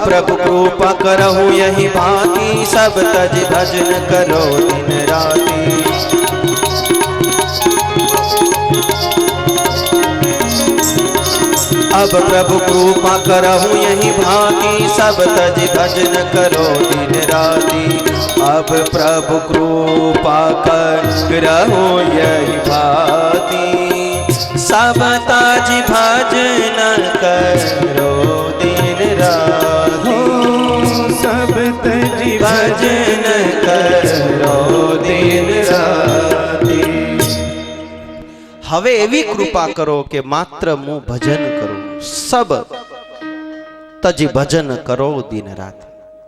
प्रभु कृपा करहु यही भांति, सब तज भजन करो दिन राति। अब प्रभु कृपा करहु यही भांति, सब तज भजन करो दिन राति। अब प्रभु कृपा करहु यही भांति, सब तज भजन करो दिन राति। सब तज भजन करो दिन राति। હવે એવી કૃપા કરો કે માત્ર હું ભજન કરું, સબ તજ ભજન કરો દિન રાત।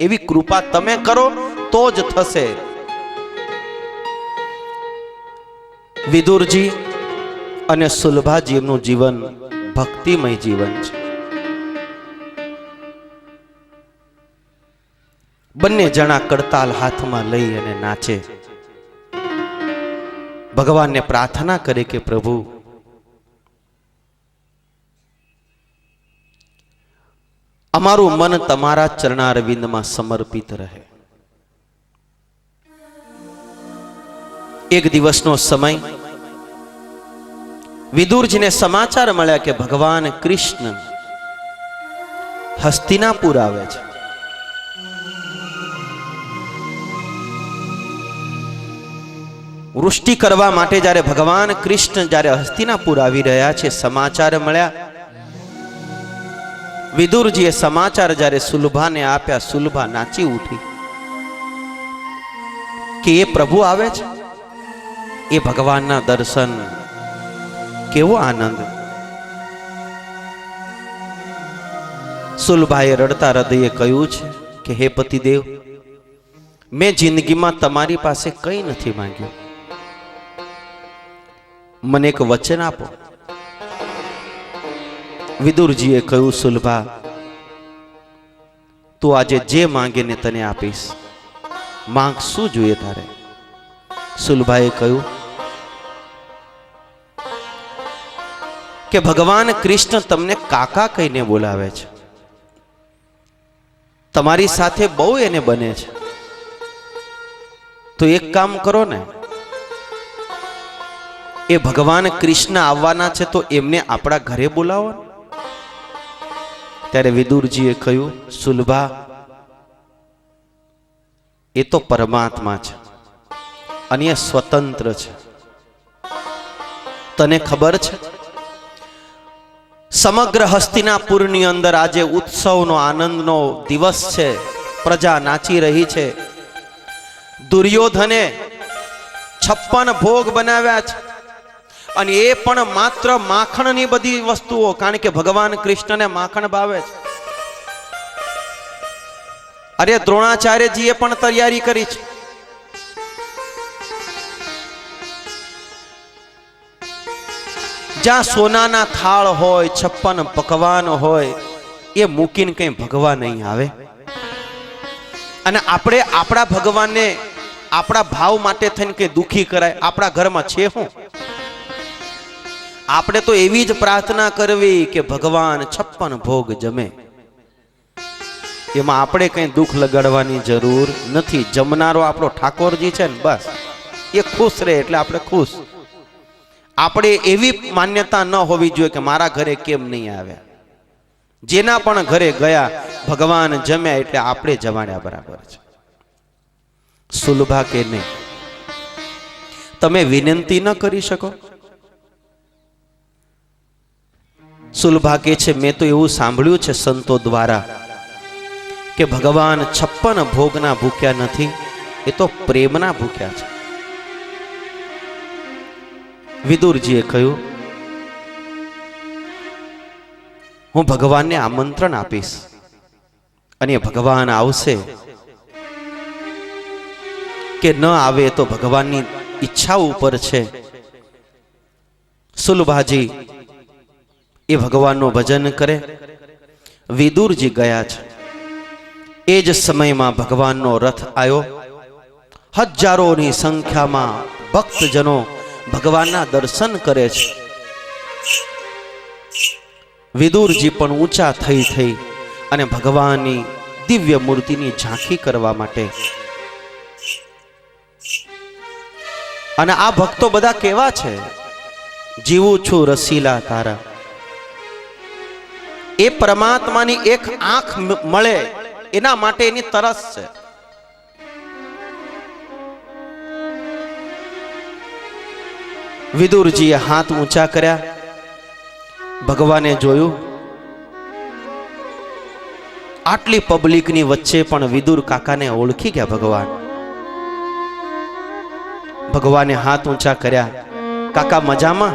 એવી કૃપા તમે કરો તો જ થશે। વિદુરજી અને સુલભાજી એમનું જીવન ભક્તિમય જીવન છે। બંને જણા કરતાલ હાથમાં લઈ અને નાચે, ભગવાનને પ્રાર્થના કરે કે પ્રભુ અમારું મન તમારા ચરણારવિંદમાં સમર્પિત રહે। એક દિવસનો સમય વિદુરજીને સમાચાર મળ્યા કે ભગવાન કૃષ્ણ હસ્તિનાપુર આવે છે। વૃષ્ટિ કરવા માટે જ્યારે ભગવાન કૃષ્ણ જ્યારે હસ્તિનાપુર આવી રહ્યા છે, સમાચાર મળ્યા। વિદુરજીએ સમાચાર જ્યારે સુલભાને આપ્યા, સુલભા નાચી ઉઠી કે એ પ્રભુ આવે છે, એ ભગવાનના દર્શન, કેવો આનંદ। સુલભાએ રડતા હૃદયે કહ્યું છે કે હે પતિદેવ, મેં જિંદગીમાં તમારી પાસે કંઈ નથી માંગ્યું, મને એક વચન આપો। વિદુરજીએ કહ્યું, સુલભા તું આજે જે માંગે ને તને આપીશ, માંગ શું જોઈએ તારે? સુલભાએ કહ્યું કે ભગવાન કૃષ્ણ તમને કાકા કહીને બોલાવે છે, તમારી સાથે બહુ એને બને છે, તો એક કામ કરો ને, એ ભગવાન કૃષ્ણ આવવાના છે તો એમને આપણા ઘરે બોલાવો। ત્યારે વિદુરજીએ કહ્યું, સુલભા એ તો પરમાત્મા છે અને એ સ્વતંત્ર છે, તને ખબર છે સમગ્ર હસ્તિનાપુરની અંદર આજે ઉત્સવનો આનંદનો દિવસ છે, પ્રજા નાચી રહી છે। દુર્યોધને 56 ભોગ બનાવ્યા છે અને એ પણ માત્ર માખણની બધી વસ્તુઓ, કારણ કે ભગવાન કૃષ્ણને માખણ ભાવે છે। અરે દ્રોણાચાર્યજીએ પણ તૈયારી કરી છે। જ્યાં સોનાના થાળ હોય, 56 પકવાન હોય, એ મૂકીને કઈ ભગવાન નહીં આવે। અને આપણે આપણા ભગવાનને આપણા ભાવ માટે થઈને કઈ દુખી કરાય? આપણા ઘરમાં છે શું? આપણે તો એવી જ પ્રાર્થના કરવી કે ભગવાન 56 ભોગ જમે, એમાં આપણે કઈ દુઃખ લગાડવાની જરૂર નથી। જમનારો આપણો ઠાકોરજી છે ને, બસ એ ખુશ રહે એટલે આપણે ખુશ। આપણે એવી માન્યતા ન હોવી જોઈએ કે મારા ઘરે કેમ નહીં આવ્યા। જેના પણ ઘરે ગયા ભગવાન જમ્યા એટલે આપણે જમાડ્યા બરાબર છે। સુલભા કે નહીં, તમે વિનંતી ન કરી શકો? સુલભા કે છે, મેં તો એવું સાંભળ્યું છે સંતો દ્વારા કે ભગવાન 56 ભોગના ભૂખ્યા નથી, એ તો પ્રેમના ભૂખ્યા છે। વિદુરજીએ કહ્યું, હું ભગવાનને આમંત્રણ આપીશ અને ભગવાન આવશે કે ન આવે તો ભગવાનની ઈચ્છા ઉપર છે। સુલભાજી એ ભગવાનનું ભજન કરે। વિદુરજી ગયા છે। એ જ સમયમાં ભગવાનનો રથ આવ્યો। હજારોની સંખ્યામાં ભક્તજનો ભગવાનના દર્શન કરે છે। વિદુરજી પણ ઊંચા થઈ અને ભગવાનની દિવ્ય મૂર્તિની ઝાંખી કરવા માટે. અને આ ભક્તો બધા કેવા છે? જીવું છું રસીલા તારા. એ પરમાત્માની એક આંખ મળે એના માટે એની તરસ છે. વિદુરજીએ હાથ ઊંચા કર્યા, ભગવાને જોયું આટલી પબ્લિકની વચ્ચે પણ વિદુર કાકાને ઓળખી ગયા ભગવાન. ભગવાને હાથ ઊંચા કર્યા, કાકા મજામાં?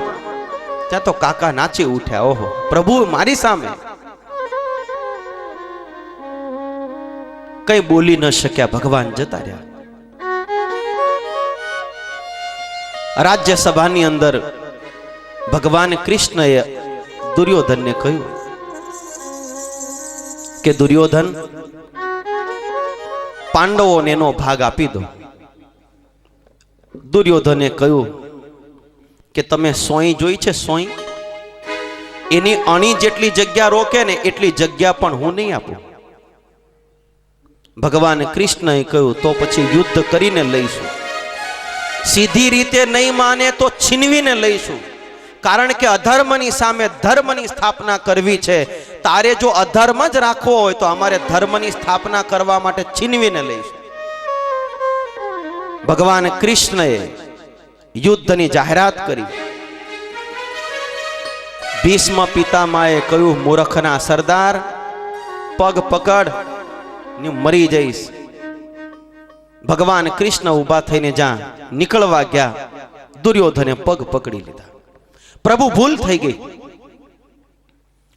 ત્યાં તો કાકા નાચી ઉઠ્યા. ઓહો, પ્રભુ મારી સામે. કઈ બોલી ન શક્યા, ભગવાન જતા રહ્યા. રાજ્યસભાની અંદર ભગવાન કૃષ્ણએ દુર્યોધનને કહ્યું કે દુર્યોધન, પાંડવોને એનો ભાગ આપી દો. દુર્યોધને કહ્યું કે તમે સોય જોઈ છે? સોય એની અણી જેટલી જગ્યા રોકે ને એટલી જગ્યા પણ હું નહીં આપું. ભગવાન કૃષ્ણએ કહ્યું તો પછી યુદ્ધ કરીને લઈશું. સીધી રીતે નહીં માને તો છીનવીને લઈશું. કારણ કે અધર્મની સામે ધર્મની સ્થાપના કરવી છે. તારે જો અધર્મ જ રાખવો હોય તો અમારે ધર્મની સ્થાપના કરવા માટે છીનવીને લઈશું. ભગવાન કૃષ્ણએ યુદ્ધની જાહેરાત કરી. ભીષ્મ પિતામહે કહ્યું, મૂર્ખના સરદાર, પગ પકડ ને મરી જઈશ. ભગવાન કૃષ્ણ ઊભા થઈને જ્યાં નીકળવા ગયા, દુર્યોધને પગ પકડી લીધા. પ્રભુ ભૂલ થઈ ગઈ.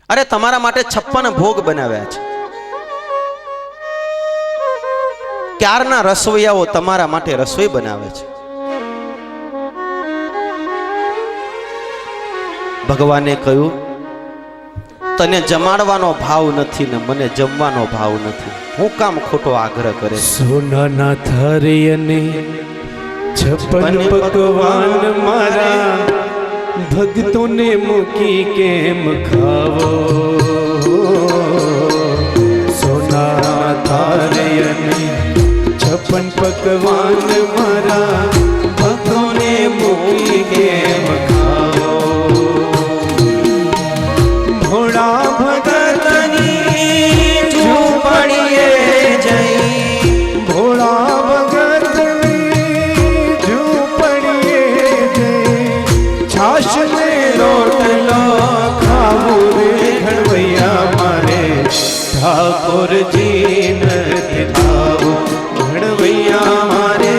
અરે તમારા માટે 56 ભોગ બનાવ્યા છે. ક્યારના રસોઈયાઓ તમારા માટે રસોઈ બનાવે છે. ભગવાને કહ્યું, તને જમાડવાનો ભાવ નથી ને મને જમવાનો ભાવ નથી. હું કામ ખોટો આગ્રહ કરે? સોનાના થાળીને 56 પકવાન મારા ભક્તોને મૂકી કેમ ખાવો? સોનાના થાળીને 56 પકવાન મારા ભક્તોને મૂકી કેમ ખાવો? ભોળા ભગતની ઝૂંપડીએ જઈ, ભોળા ભગતની ઝૂંપડીએ જઈ, છાશ ને રોટલો ખાવું રે ઘડવૈયા મારે ઠાકોરજી નથી ખાવું. ઘડવૈયા મારે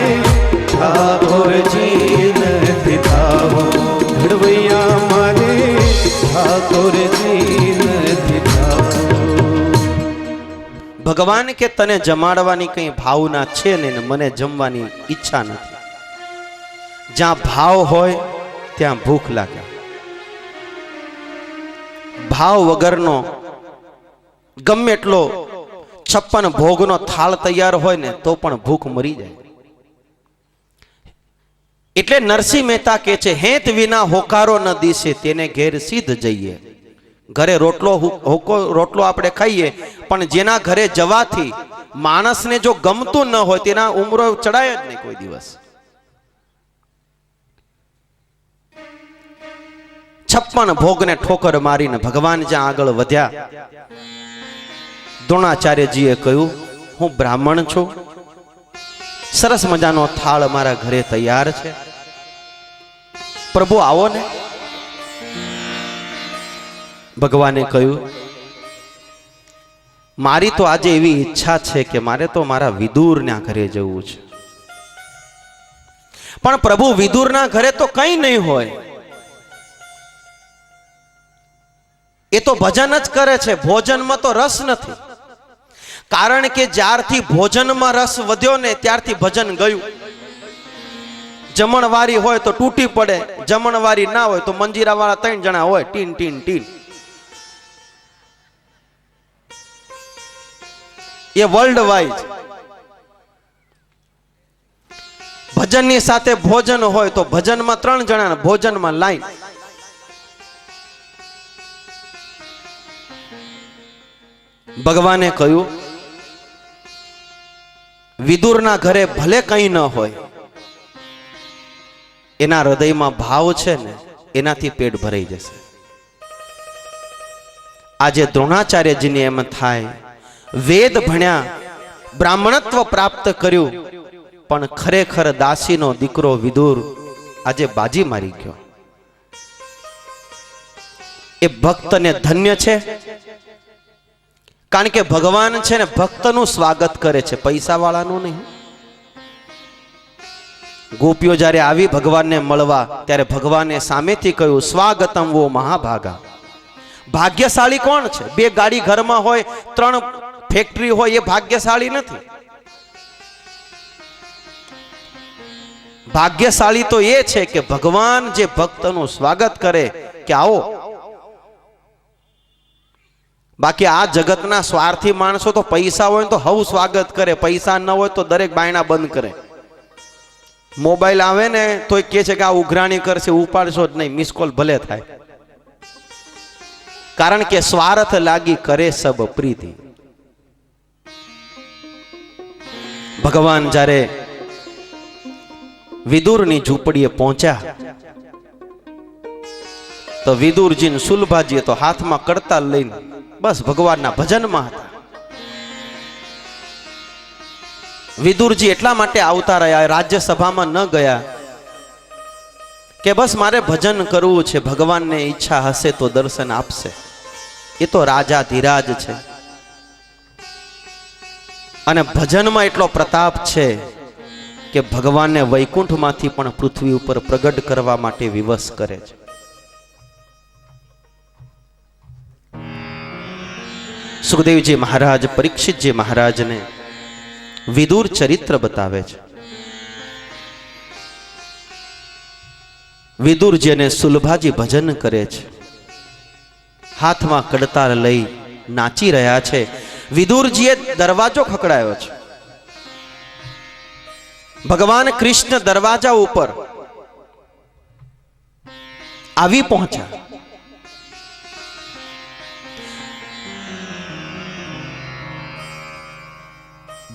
ઠાકોરજી નથી ખાવું. ઘડવૈયા મારે ઠાકોરજી નથી ખાવું. ભગવાન કે તને જમાડવાની કઈ ભાવના છે ને મને જમવાની ઈચ્છા નથી. જ્યાં ભાવ હોય ત્યાં ભૂખ લાગે. ભાવ વગરનો ગમે એટલો 56 ભોગનો થાળ તૈયાર હોય ને તો પણ ભૂખ મરી જાય. એટલે નરસિંહ મહેતા કહે છે, હેત વિના હોકારો ન દીશે તેને ઘેર સીધ જઈએ. ઘરે રોટલો આપણે ખાઈએ, પણ જેના ઘરે જવાથી માણસને જો ગમતું ન હોય તેના ઉમરો ચડાય જ નહીં કોઈ દિવસ. 56 ભોગને ઠોકર મારીને ભગવાન જ્યાં આગળ વધ્યા, દ્રોણાચાર્યજીએ કહ્યું, હું બ્રાહ્મણ છું, સરસ મજાનો થાળ મારા ઘરે તૈયાર છે, પ્રભુ આવો ને. ભગવાને કહ્યું, મારી તો આજે એવી ઈચ્છા છે કે મારે તો મારા વિદુરના ઘરે જવું છે. પણ પ્રભુ વિદુરના ઘરે તો કંઈ નહીં હોય. એ તો ભજન જ કરે છે, ભોજનમાં તો રસ નથી. કારણ કે જ્યારથી ભોજનમાં રસ વધ્યો ને ત્યારથી ભજન ગયું. જમણવારી હોય તો તૂટી પડે, જમણવારી ના હોય તો મંજીરા વાળા 3 જણા હોય, ટીન ટીન ટીન. એ વર્લ્ડ વાઇડ. ભજનની સાથે ભોજન હોય તો ભજનમાં 3 જણા, ભોજનમાં લાઈન. ભગવાને કહ્યું, વિદુરના ઘરે ભલે કંઈ ન હોય, એના હૃદયમાં ભાવ છે ને એનાથી પેટ ભરાઈ જશે. આજે દ્રોણાચાર્યજીને એમ થાય, વેદ ભણ્યા, બ્રાહ્મણત્વ પ્રાપ્ત કર્યું, પણ ખરેખર દાસીનો દીકરો વિદુર આજે બાજી મારી ગયો. એ ભક્તને ધન્ય છે, કારણ કે ભગવાન છે ને ભક્તનું સ્વાગત કરે છે, પૈસા વાળાનું નહીં. ગોપીઓ જ્યારે આવી ભગવાનને મળવા, ત્યારે ભગવાને સામેથી કહ્યું, સ્વાગતમ વો મહાભાગા. ભાગ્યશાળી કોણ છે? 2 ગાડી ઘરમાં હોય, 3 ફેક્ટરી હોય, એ ભાગ્યશાળી નથી. ભાગ્યશાળી તો એ છે કે ભગવાન જે ભક્તનું સ્વાગત કરે કે આવો. બાકી આ જગતના સ્વાર્થી માણસો તો પૈસા હોય તો હવ સ્વાગત કરે, પૈસા ન હોય તો દરેક બાયણા બંધ કરે. મોબાઈલ આવે ને તો કહે છે કે આ ઉઘરાણી કરશે, ઉપાડશો જ નહીં, મિસ કોલ ભલે થાય. કારણ કે સ્વાર્થ લાગી કરે સબ પ્રીતિ. ભગવાન જ્યારે વિદુરની ઝૂંપડીએ પહોંચ્યા તો વિદુરજી સુલભાજીએ તો હાથમાં કડતાલ લઈને બસ ભગવાનના ભજનમાં હતા. વિદુરજી એટલા માટે આવતા રહ્યા, રાજ્યસભામાં ન ગયા કે બસ મારે ભજન કરવું છે, ભગવાનને ઈચ્છા હશે તો દર્શન આપશે. એ તો રાજા ધીરાજ છે અને ભજનમાં એટલો પ્રતાપ છે કે ભગવાનને વૈકુંઠમાંથી પણ પૃથ્વી ઉપર પ્રગટ કરવા માટે વિવશ કરે છે. સુખદેવજી મહારાજ પરીક્ષિતજી મહારાજને વિદુર ચરિત્ર બતાવે છે. વિદુરજી અને સુલભાજી ભજન કરે છે, હાથમાં કડતાલ લઈ નાચી રહ્યા છે. વિદુરજીએ દરવાજો ખખડાયો છે. ભગવાન કૃષ્ણ દરવાજા ઉપર આવી પહોંચ્યા.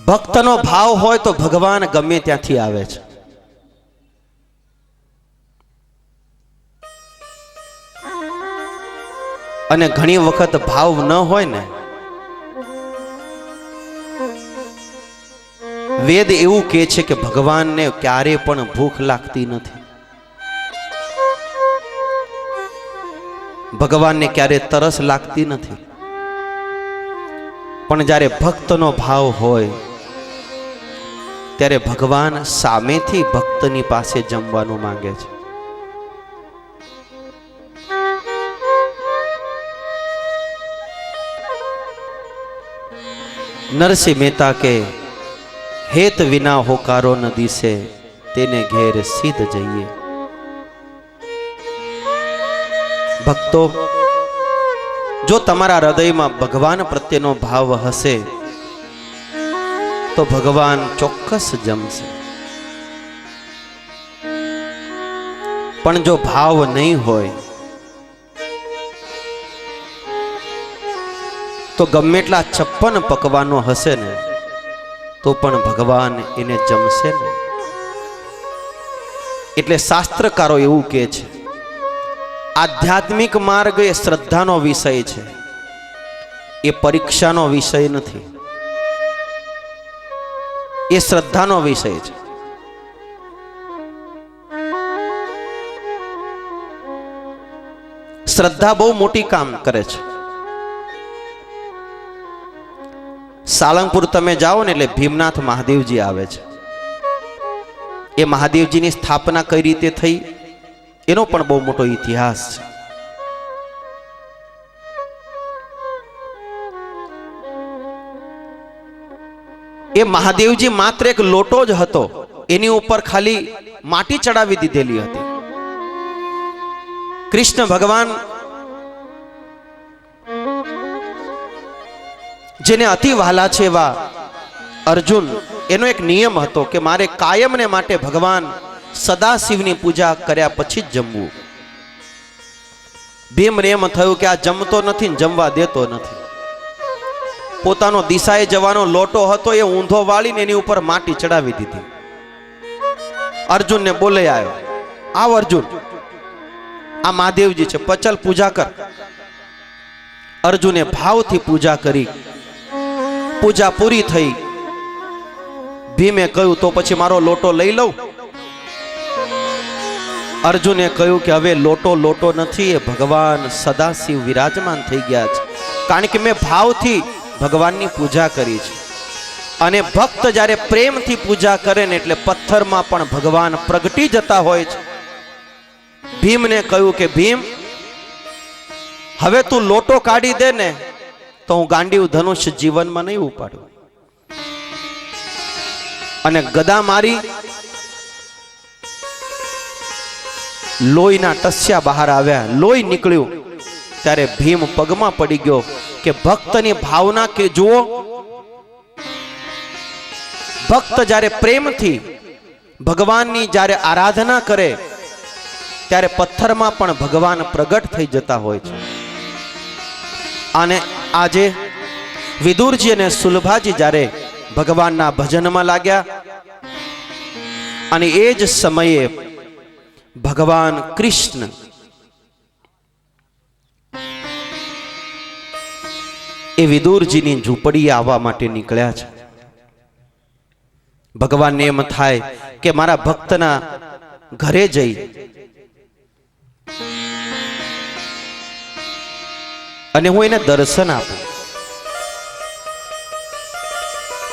ભક્તનો ભાવ હોય તો ભગવાન ગમે ત્યાંથી આવે છે. અને ઘણી વખત ભાવ ન હોય ને, વેદ એવું કહે છે કે ભગવાનને ક્યારે પણ ભૂખ લાગતી નથી, ભગવાનને ક્યારે તરસ લાગતી નથી. પણ જ્યારે ભક્તનો ભાવ હોય ત્યારે ભગવાન સામેથી ભક્તની પાસે જમવાનું માંગે છે. નરસિંહ મહેતા કે હેત વિના હોકારો ન દિશે, તેને ઘેર સીધ જઈએ. ભક્તો, જો તમારા હૃદયમાં ભગવાન પ્રત્યેનો ભાવ હશે તો ભગવાન ચોક્કસ જમશે. પણ જો ભાવ નહીં હોય તો ગમે એટલા 56 પકવાનો હશે ને તો પણ ભગવાન એને જમશે ને. એટલે શાસ્ત્રકારો એવું કહે છે, આધ્યાત્મિક માર્ગ એ શ્રદ્ધાનો વિષય છે, એ પરીક્ષાનો વિષય નથી, એ શ્રદ્ધાનો વિષય છે. શ્રદ્ધા બહુ મોટી કામ કરે છે. સાળંગપુર તમે જાઓ ને એટલે ભીમનાથ મહાદેવજી આવે છે. એ મહાદેવજીની સ્થાપના કઈ રીતે થઈ એનો પણ બહુ મોટો ઇતિહાસ છે. એ મહાદેવજી માત્ર એક લોટો જ હતો, એની ઉપર ખાલી માટી ચડાવી દીધેલી હતી. કૃષ્ણ ભગવાન જેને અતિ વહાલા છે એવા અર્જુન, એનો એક નિયમ હતો કે મારે કાયમને માટે ભગવાન સદાશિવની પૂજા કર્યા પછી જ જમવું. ભીમને એમ થયું કે આ જમતો નથી ને જમવા દેતો નથી. પોતાનો દિશાએ જવાનો લોટો હતો એ ઊંધો વાળીને એની ઉપર માટી ચડાવી દીધી. અર્જુનને બોલે આવ્યો, આવ અર્જુન, આ મહાદેવજી છે, પચલ પૂજા કર. અર્જુને ભાવથી પૂજા કરી. પૂજા પૂરી થઈ. ભીમે કહ્યું, તો પછી મારો લોટો લઈ લઉં. અર્જુને કહ્યું કે હવે લોટો લોટો નથી, એ ભગવાન સદાશિવ વિરાજમાન થઈ ગયા છે, કારણ કે મેં ભાવથી ભગવાનની પૂજા કરી છે. અને ભક્ત જ્યારે પ્રેમથી પૂજા કરે ને એટલે પથ્થરમાં પણ ભગવાન પ્રગટી જતા હોય છે. ભીમને કહ્યું કે ભીમ, હવે તું લોટો કાઢી દે ને તો હું ગાંડીવ ધનુષ જીવનમાં નહીં ઉપાડું. અને ગદા મારી લોહીના ટસ્યા બહાર આવ્યા, લોહી નીકળ્યું. ત્યારે ભીમ પગમાં પડી ગયો કે ભક્તની ભાવના કે જુઓ, ભક્ત જ્યારે પ્રેમથી ભગવાનની જ્યારે આરાધના કરે ત્યારે પથ્થરમાં પણ ભગવાન પ્રગટ થઈ જતા હોય છે. અને આજે વિદુરજી અને સુલભાજી જ્યારે ભગવાનના ભજનમાં લાગ્યા અને એ જ સમયે ભગવાન કૃષ્ણ એ વિદુરજીની ઝૂંપડીએ આવવા માટે નીકળ્યા છે. ભગવાનને એમ થાય કે મારા ભક્તના ઘરે જઈ અને હું એને દર્શન આપું.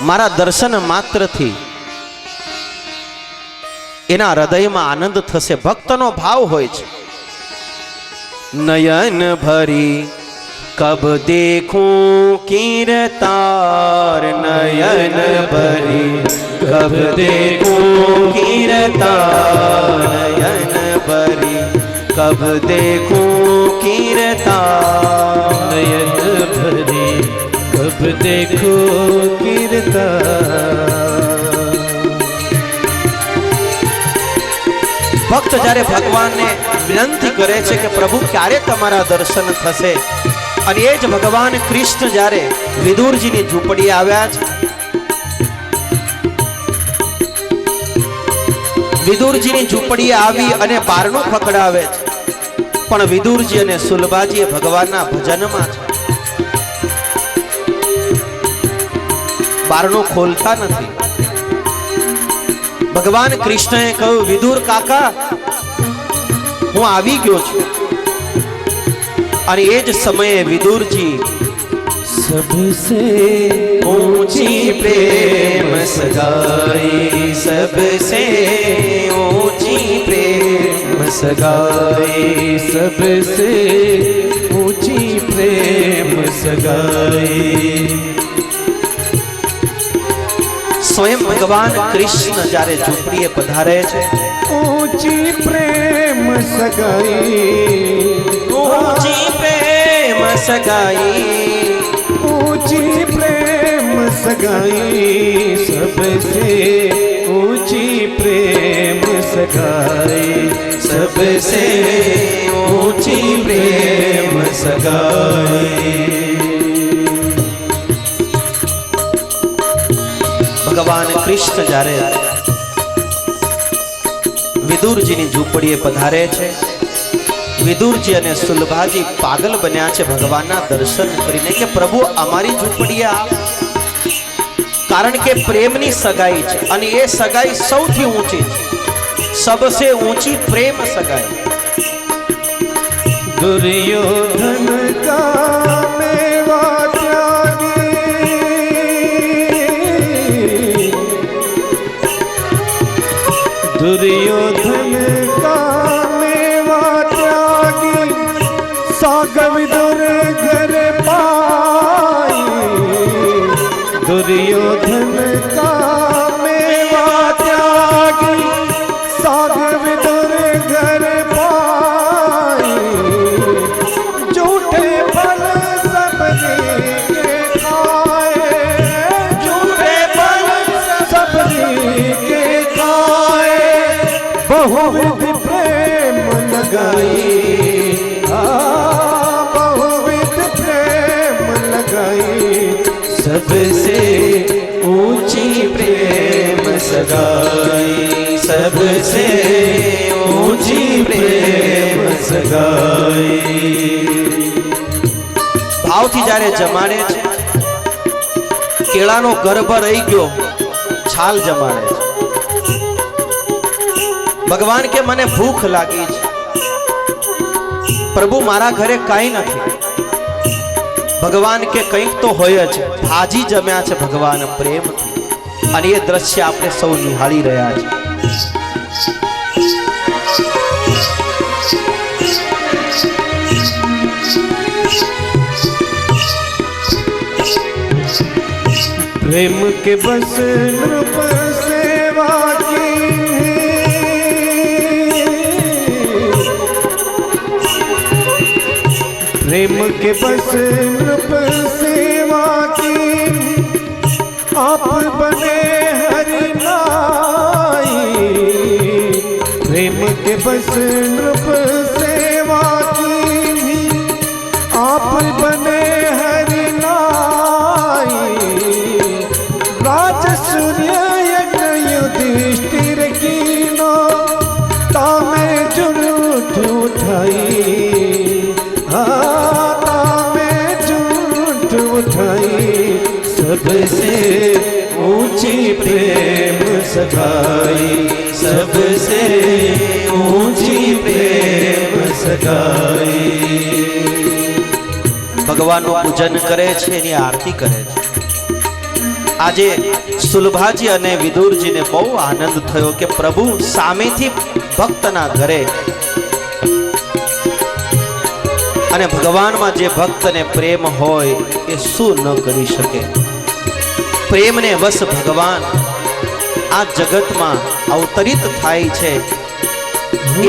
મારા દર્શન માત્રથી એના હૃદયમાં આનંદ થશે. ભક્તનો ભાવ હોય છે, નયન ભરી કબ દેખું કીર્તાર, નયન ભરી કબ દેખું કીર્તાર, નયન ભરી કબ દેખું કીર્તાર, નયન ભરી કબ દેખો કીર્તન. ભક્ત જ્યારે ભગવાનને વિનંતી કરે છે કે પ્રભુ ક્યારે તમારા દર્શન થશે, અને એ જ ભગવાન કૃષ્ણ જ્યારે વિદુરજીની ઝૂંપડીએ આવ્યા છે. વિદુરજીની ઝૂંપડીએ આવી અને બારણું ખખડાવે છે, પણ વિદુરજી અને સુલભાજી ભગવાનના ભજનમાં છે. બારણું ખોલતા નથી. ભગવાન કૃષ્ણએ કહ્યું, વિદુર કાકા, હું આવી ગયો છું. અને એ જ સમયે વિદુરજી सबसे ऊंची प्रेम सगाई, सबसे ऊंची प्रेम सगाई, सबसे ऊंची प्रेम सगाई. સ્વયં ભગવાન કૃષ્ણ જ્યારે ઝૂંપડીએ પધારે છે, ऊंची प्रेम सगाई, ઊંચી પ્રેમ સગાઈ, ऊंची प्रेम सगाई, सबसे ऊंची प्रेम सगाई, सबसे ऊंची प्रेम सगाई. ભગવાન કૃષ્ણ જ્યારે વિદુરજીની ઝૂંપડીએ પધારે છે, વિદુરજી અને સુલભાજી પાગલ બન્યા છે ભગવાનના દર્શન કરીને કે પ્રભુ અમારી ઝૂંપડીએ આવ. કારણ કે પ્રેમની સગાઈ છે અને એ સગાઈ સૌથી ઊંચી છે. સબસે ઊંચી પ્રેમ સગાઈ. दुर्योधन का मेवा त्यागी, दुर्योधन का मेवा त्यागी, साग विदुर घर पाई, दुर्योधन का मेवा त्यागी, साग विदुर घर पाई, झूठे फल सबने के खाए, झूठे फल सबने के खाए, बहुविध प्रेम लगाई, बहुविध प्रेम लगाई, સગાઈ. ભાવથી જ્યારે જમાડે છે, કેળાનો ગર્ભ રહી ગયો, છાલ જમાડે છે. ભગવાન કે મને ભૂખ લાગી છે, પ્રભુ મારા ઘરે કાંઈ નથી. ભગવાન કે કંઈક તો હોય જ, ભાજી જમ્યા છે ભગવાન પ્રેમથી. અને એ દ્રશ્ય આપણે સૌ નિહાળી રહ્યા છે. प्रेम के बस नृप सेवा की, प्रेम के बस नृप सेवा की, आप बने हरि नाई. प्रेम के बस नृप सेवा की, आप बने हरि नाई. राज सूर्य यज्ञ युधिष्ठिर कीनो, तामे जुरूठ उठाई. तामे जुरूठ उठाई. सबसे ऊंची प्रेम सगाई, सबसे ऊंची प्रेम सगाई. ભગવાનનું પૂજન કરે છે, એની આરતી કરે છે. આજે સુલભાજી અને વિદુરજીને બહુ આનંદ થયો કે પ્રભુ સામેથી ભક્તના ઘરે, અને ભગવાનમાં જે ભક્તને પ્રેમ હોય એ શું ન કરી શકે. પ્રેમને વશ ભગવાન આ જગતમાં અવતરિત થાય છે.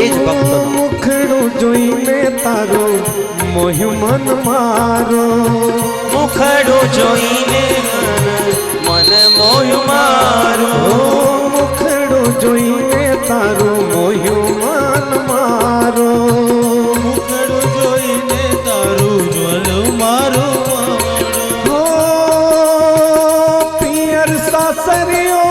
એ જ ભક્તનો મુખડું જોઈને તારો મોહ્યું મન મારો. મુખડું જોઈને મન મોહ્યું મારું. મુખડું જોઈને તારો મોહ્યું મન મારો. મુખડું જોઈને તારું મન મારું. હો પિયર સાસરીઓ,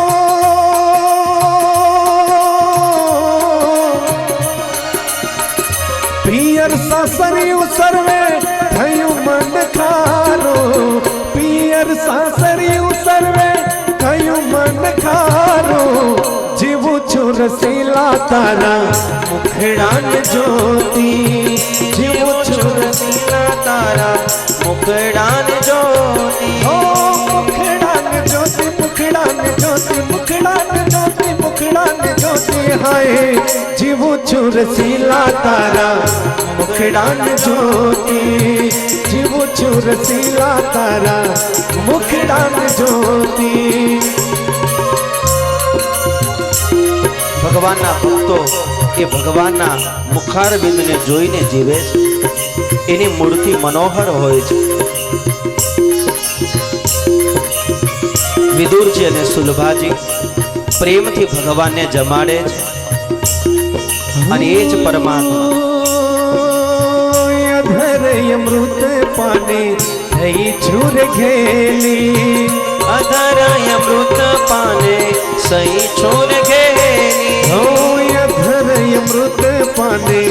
પિયર સાસરીયું સર્વે થયું મન ખારો. પિયર સાસરીયું સર્વે થયું મન ખારો. જીવું છું રસીલા તારા મુખડાન જ્યોતિ. જીવું છું રસીલા તારા મુખડાન જ્યોતિ. ઓ મુખડાન જ્યોતિ, મુખડાન જ્યોતિ, મુખડાન જ્યોતિ, મુખડાન જ્યોતિ. હાય જીવું છું રસીલા તારા મુખડાન જ્યોતિ. જીવું છું રસીલા તારા મુખડાન જ્યોતિ. ભગવાનના ભક્તો એ ભગવાનના મુખારબિંદને જોઈને જીવે છે. એની મૂર્તિ મનોહર હોય છે. વિદુરજી અને સુલભાજી પ્રેમથી ભગવાનને જમાડે છે, અને એ જ પરમાત્મા. અધર અમૃત પાને થઈ છુર ઘેલી. અધર અમૃત પાને સહી છોર ઘેરી. હો અધર અમૃત પાને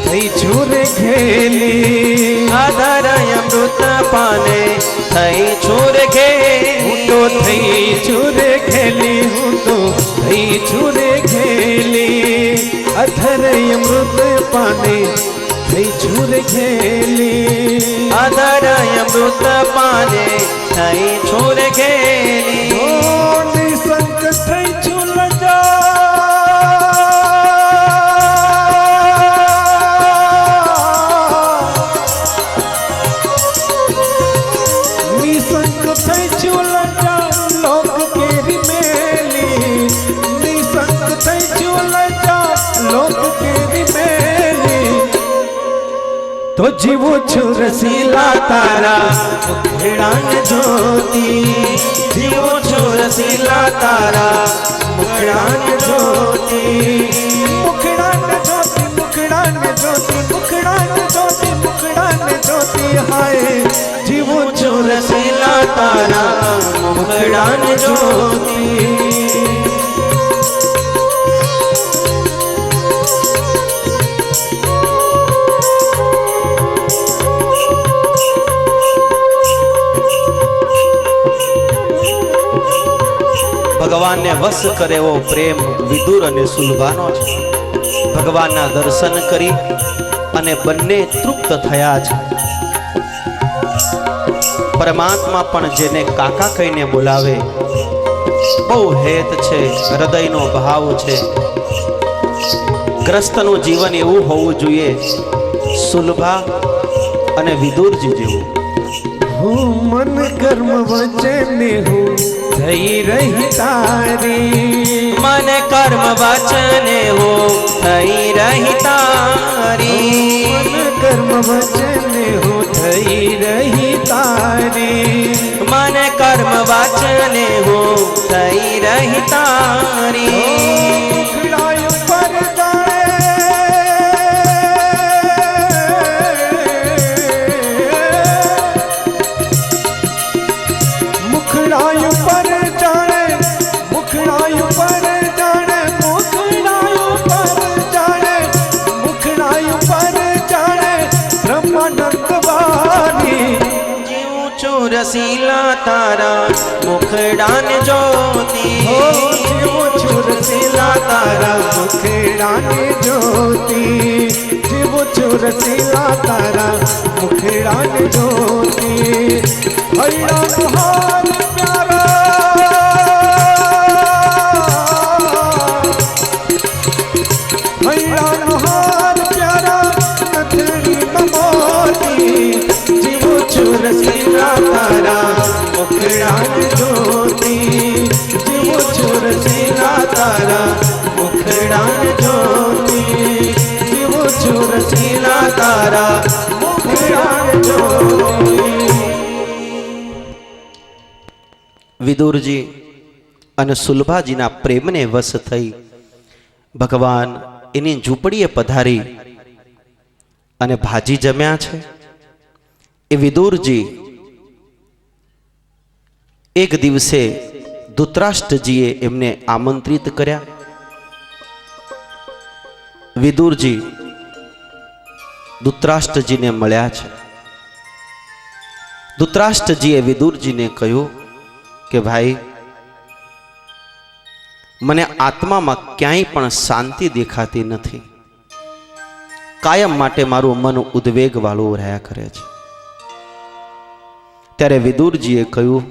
થઈ છુર ઘેલી. અધર અમૃત પાને થઈ છોર ઘેરી. હું તો થઈ છુર ઘેલી, હું તો થઈ છુર ઘેલી. અધર અમૃત પાને થઈ છુર ઘેલી. અધર અમૃત પાને થઈ છોર ઘેરી. ઓ નિસંક થઈ છું નિસંક થઈ છું લજા લોક કેરી મેલી. નિસંક થઈ છું લજા લોક કેરી મેલી. તો જીવું છું રસીલા તારા મુખડાન જ્યોતિ. જીવો છો રસીલા તારા મુખડાન જ્યોતિ. મુખડાન જ્યોતિ, મુખડાન જ્યોતિ, મુખડાન જ્યોતિ, મુખડાન જ્યોતિ. હાય જીવું છું રસીલા તારા મુખડાન જ્યોતિ. ભગવાનને વશ કરે એવો પ્રેમ વિદુર અને સુલભાનો છે. ભગવાનના દર્શન કરી અને બંને તૃપ્ત થયા છે. પરમાત્મા પણ જેને કાકા કહીને બોલાવે બહુ હેત છે, હૃદયનો ભાવ છે. ગ્રસ્તનું જીવન એવું હોવું જોઈએ સુલભા અને વિદુરજી જેવું. હું મન કર્મ વચને હું થઈ રહી તારી, મન કર્મ વચને હો થઈ રહી તારી, મન કર્મ વચને હું થઈ રહી તારી, મન કર્મ વચને હો થઈ રહી તારી. મુખડાયું પર મુખડાયું પર જાણે, મુખડાયું પર જાણે, મુખડાયું પર જાણે, મુખડાયું પર જાણે બ્રહ્માનંદ વારી. જીવું છું રસીલા તારા મુખડાને જ્યોતિ, હો જીવું છું રસીલા તારા મુખડાને જ્યોતિ, જીવું છું રસીલા તારા મુખડાને જ્યોતિ. હૈયાનો હાર હૈયાનો હાર પ્યારા નથડી મોતી, જીવું છું રસીલા તારા મુખડાને જ્યોતિ, જીવું છું રસીલા તારા મુખડાને જ્યોતિ, જીવું છું રસીલા તારા મુખડાને જ્યોતિ. વિદુરજી અને સુલભાજીના પ્રેમને વશ થઈ ભગવાન એની ઝૂંપડીએ પધારી અને ભાજી જમ્યા છે. એ વિદુરજી એક દિવસે ધૃતરાષ્ટ્રજીએ એમને આમંત્રિત કર્યા. વિદુરજી ધૃતરાષ્ટ્રજીને મળ્યા છે. ધૃતરાષ્ટ્રજીએ વિદુરજીને કહ્યું કે ભાઈ, મને આત્મામાં ક્યાંય પણ શાંતિ દેખાતી નથી. કાયમ માટે મારું મન ઉદ્વેગ વાળું રહ્યા કરે છે. ત્યારે વિદુરજીએ કહ્યું,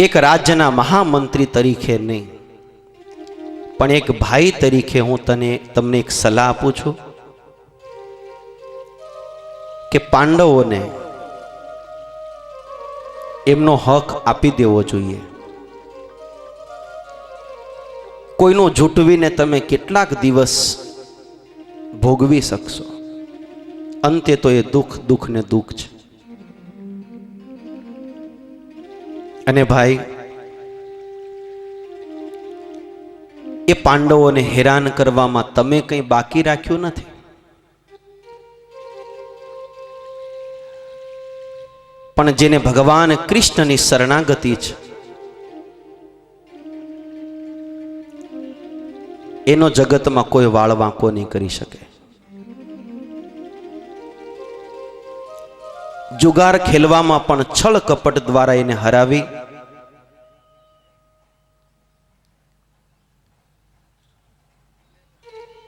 એક રાજ્યના મહામંત્રી તરીકે નહીં પણ એક ભાઈ તરીકે હું તમને એક સલાહ આપું છું કે પાંડવોને એમનો હક આપી દેવો જોઈએ. કોઈનું જૂટવીને તમે કેટલાક દિવસ ભોગવી શકશો, અંતે તો એ દુઃખ ને દુઃખ છે. અને ભાઈ, એ પાંડવોને હેરાન કરવામાં તમે કંઈ બાકી રાખ્યું નથી. પણ જેને ભગવાન કૃષ્ણની શરણાગતિ છે એનો જગતમાં કોઈ વાળ વાંકો નહીં કરી શકે. જુગાર ખેલવામાં પણ છળ કપટ દ્વારા એને હરાવી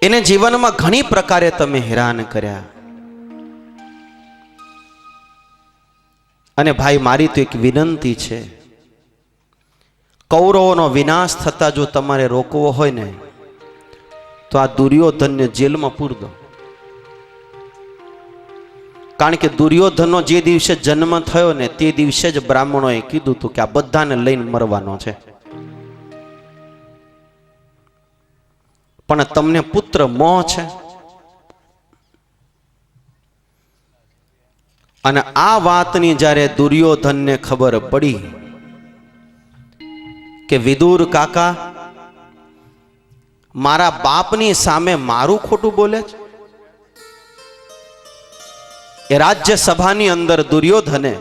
એને જીવનમાં ઘણી પ્રકારે તમે હેરાન કર્યા. અને ભાઈ, મારી તો એક વિનંતી છે, કૌરવોનો વિનાશ થતા જો તમારે રોકવો હોય ને તો આ દુર્યોધનને જેલમાં પૂર દો. કારણ કે દુર્યોધનનો જે દિવસે જન્મ થયો ને તે દિવસે જ બ્રાહ્મણોએ કીધું હતું કે આ બધાને લઈને મરવાનો છે. પણ તમને પુત્ર મોહ છે અને આ વાતની જ્યારે દુર્યોધનને ખબર પડી કે વિદુર કાકા મારા બાપની સામે મારું ખોટું બોલે છે, એ રાજ્ય સભાની અંદર દુર્યોધને